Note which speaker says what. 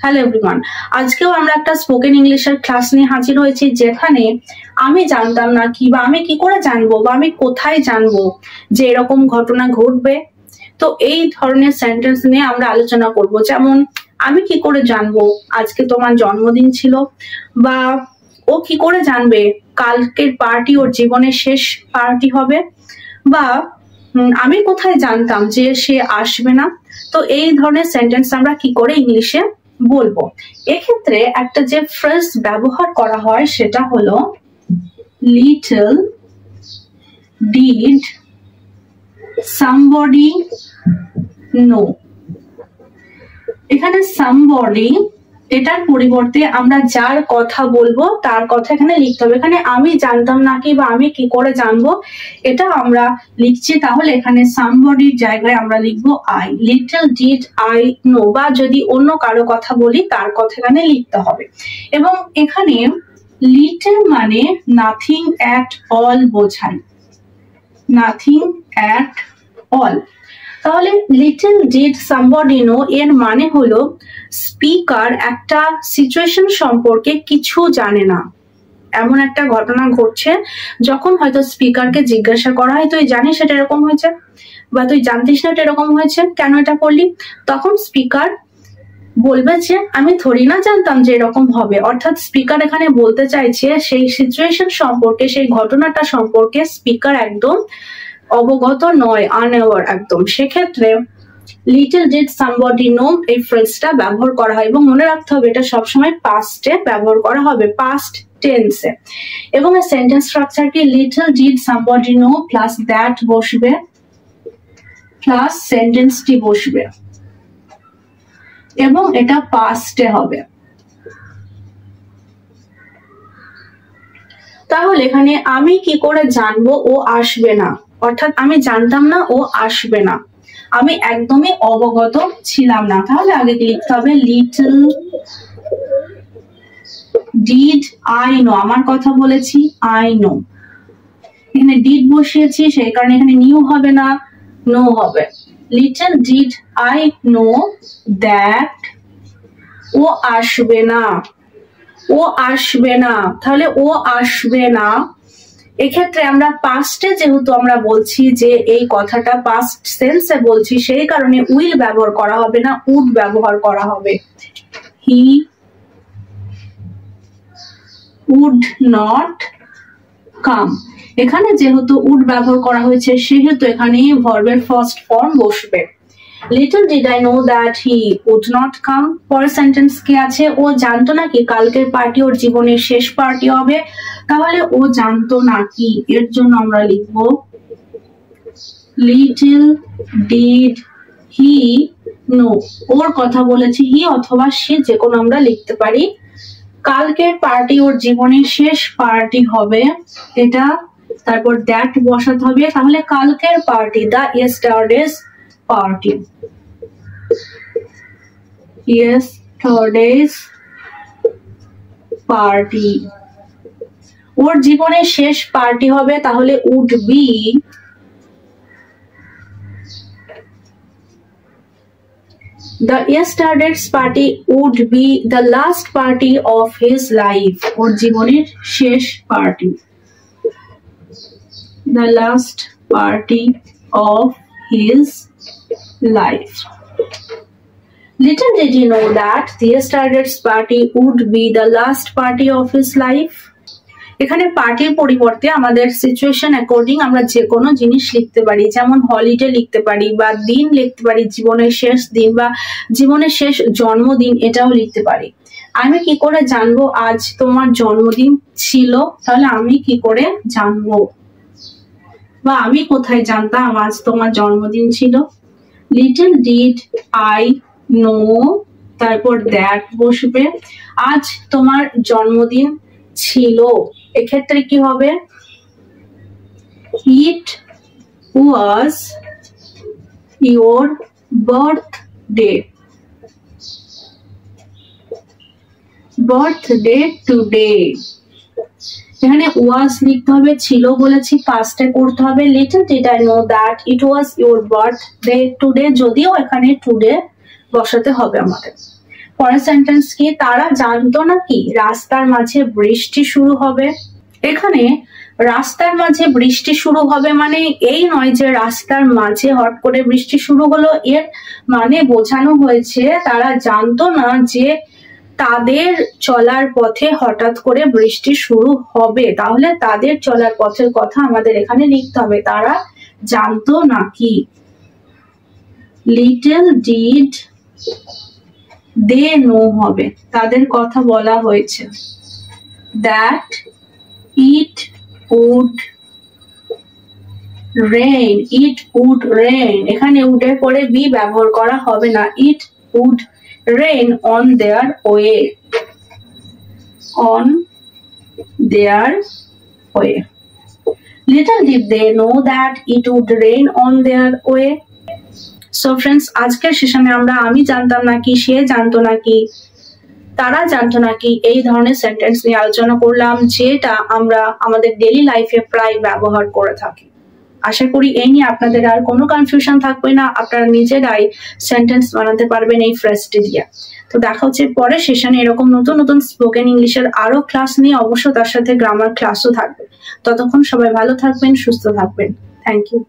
Speaker 1: Hello everyone, আজকেও আমরা একটা স্পোকেন ইংলিশের ক্লাস নিয়ে হাজির হয়েছি, যেখানে আমি জানতাম না কি বা আমি কি করে জানবো বা আমি কোথায় জানবো যে এরকম ঘটনা ঘটবে। তো এই ধরনের সেন্টেন্স নিয়ে আমরা আলোচনা করব। যেমন, আমি কি করে জানবো আজকে তোমার জন্মদিন ছিল, বা ও কি করে জানবে কালকের পার্টি ওর জীবনের শেষ পার্টি হবে, বা আমি কোথায় জানতাম যে সে আসবে না। তো এই ধরনের সেন্টেন্স আমরা কি করে ইংলিশে বলবো। এক্ষেত্রে একটা যে ফ্রেজ ব্যবহার করা হয় সেটা হলো লিটল ডিড somebody know। এখানে somebody এটার পরিবর্তে আমরা যার কথা বলবো তার কথা এখানে লিখতে হবে। এখানে আমি জানতাম নাকি বা আমি কি করে জানবো এটা আমরা লিখছি, তাহলে এখানে somebody জায়গায় আমরা লিখবো I। Little did I know, বা যদি অন্য কারো কথা বলি তার কথা এখানে লিখতে হবে। এবং এখানে লিটল মানে নাথিং অ্যাট অল বোঝায়, নাথিং অ্যাট অল। তাহলে লিটল ডিড সামবডি নো এর মানে হলো স্পিকার একটা সিচুয়েশন সম্পর্কে কিছু জানে না। এমন একটা ঘটনা ঘটছে যখন হয়তো স্পিকারকে জিজ্ঞাসা করা হয়, তুই জানিস এটা এরকম হয়েছে, বা তুই জানতিস না এটা এরকম হয়েছে, কেন এটা করলি? তখন স্পিকার বলবে যে আমি থোড়ি না জানতাম যে এরকম হবে। অর্থাৎ স্পিকার এখানে বলতে চাইছে সেই সিচুয়েশন সম্পর্কে, সেই ঘটনাটা সম্পর্কে স্পিকার একদম অবগত নয়, আনঅ্যাওয়ার একদম। সেক্ষেত্রে লিটল ডিড সামবডি নো এই ফ্রেজটা ব্যবহার করা হয়, এবং মনে রাখতে হবে এটা সবসময় পাস্টে ব্যবহার করা হবে, পাস্ট টেন্সে। এবং এই সেন্টেন্স স্ট্রাকচারটি little did somebody know plus that বসবে, প্লাস সেন্টেন্সটি বসবে, এবং এটা পাস্টে হবে। তাহলে এখানে আমি কি করে জানবো ও আসবে না, অর্থাৎ আমি জানতাম না ও আসবে না, আমি একদমই অবগত ছিলাম না। তাহলে আগে লিখতে হবে লিটল ডিড আই নো, আমার কথা বলেছি আই নো, এখানে ডিড বসিয়েছি সেই কারণে এখানে নিউ হবে না, নো হবে। Little did I know that ও আসবে না, ও আসবে না। তাহলে ও আসবে না, এক্ষেত্রে আমরা পাস্টে যেহেতু আমরা বলছি যে এই কথাটা পাস্ট সেন্সে বলছি, সেই কারণে উইল ব্যবহার করা হবে না, উড ব্যবহার করা হবে। He would not come. এখানে যেহেতু উড ব্যবহার করা হয়েছে সেহেতু এখানে ভার্বের ফার্স্ট ফর্ম বসবে। Little did I know that he would not come. পরের সেন্টেন্স কি আছে? ও জানতো নাকি কালকের পার্টি ওর জীবনের শেষ পার্টি হবে। তাহলে ও জানতো নাকি, এর জন্য আমরা লিখব লিটল ডিড হি নো। ওর কথা বলেছি হি অথবা সে, যে কোনো আমরা লিখতে পারি। কালকের পার্টি ওর জীবনের শেষ পার্টি হবে, এটা তারপর দ্যাট বসাতে হবে। তাহলে কালকের party, the yesterday's party, yesterday's party ওর জীবনের শেষ পার্টি হবে। তাহলে would be the yesterday's party would be the last party of his life। ওর জীবনের শেষ party, the last party of his life। Little did he know that the yesterday's party would be the last party of his life। এখানে পার্টির পরিবর্তে আমাদের situation according আমরা যে কোনো জিনিস লিখতে পারি, যেমন হলিডে লিখতে পারি, বা দিন লিখতে পারি, জীবনের শেষ দিন বা জীবনের শেষ জন্মদিন, এটাও লিখতে পারি। আমি কি করে জানবো আজ তোমার জন্মদিন ছিল? তাহলে আমি কি করে জানবো, বা আমি কোথায় জানতাম আজ তোমার জন্মদিন ছিল? লিটল ডিড আই নো, তারপর দ্যাট বসবে। আজ তোমার জন্মদিন ছিল, এক্ষেত্রে কি হবে? It was your birthday, birthday today. এখানে ওয়াজ লিখতে হবে, ছিল বলেছি পাস্টে করতে হবে। Little did I know that it was your birthday today, যদিও এখানে টুডে বসাতে হবে আমাদের। পরের সেন্টেন্স কি, তারা জানতো নাকি রাস্তার মাঝে বৃষ্টি শুরু হবে। এখানে রাস্তার মাঝে বৃষ্টি শুরু হবে মানে এই নয় যে রাস্তার মাঝে হট করে বৃষ্টি শুরু হলো, এর মানে বোঝানো হয়েছে তারা জানতো না যে তাদের চলার পথে হঠাৎ করে বৃষ্টি শুরু হবে। তাহলে তাদের চলার পথের কথা আমাদের এখানে লিখতে হবে, তারা জানতো নাকি। লিটল ডিড দে নো হবে, তাদের কথা বলা হয়েছে। That it would rain, it would rain, এখানে উডের পরে বি ব্যবহার করা হবে না। It would rain on their way, on their way. Little did they know that it would rain on their way. So friends, আজকের সেশনে আমরা আমি জানতাম নাকি, সে জানতো নাকি, তারা জানতো নাকি এই ধরনের সেন্টেন্স নিয়ে আলোচনা করলাম, যেটা আমরা আমাদের ডেইলি লাইফে প্রায় ব্যবহার করে থাকি। আশা করি এই নিয়ে আপনাদের আর কোনো কনফিউশন থাকবে না, আপনারা নিজেরাই সেন্টেন্স বানাতে পারবেন এই ফ্রেজটি দিয়ে। তো দেখা হচ্ছে পরের সেশনে এরকম নতুন নতুন স্পোকেন ইংলিশের আরো ক্লাস নিয়ে, অবশ্য তার সাথে গ্রামার ক্লাসও থাকবে। ততক্ষণ সবাই ভালো থাকবেন, সুস্থ থাকবেন। Thank you.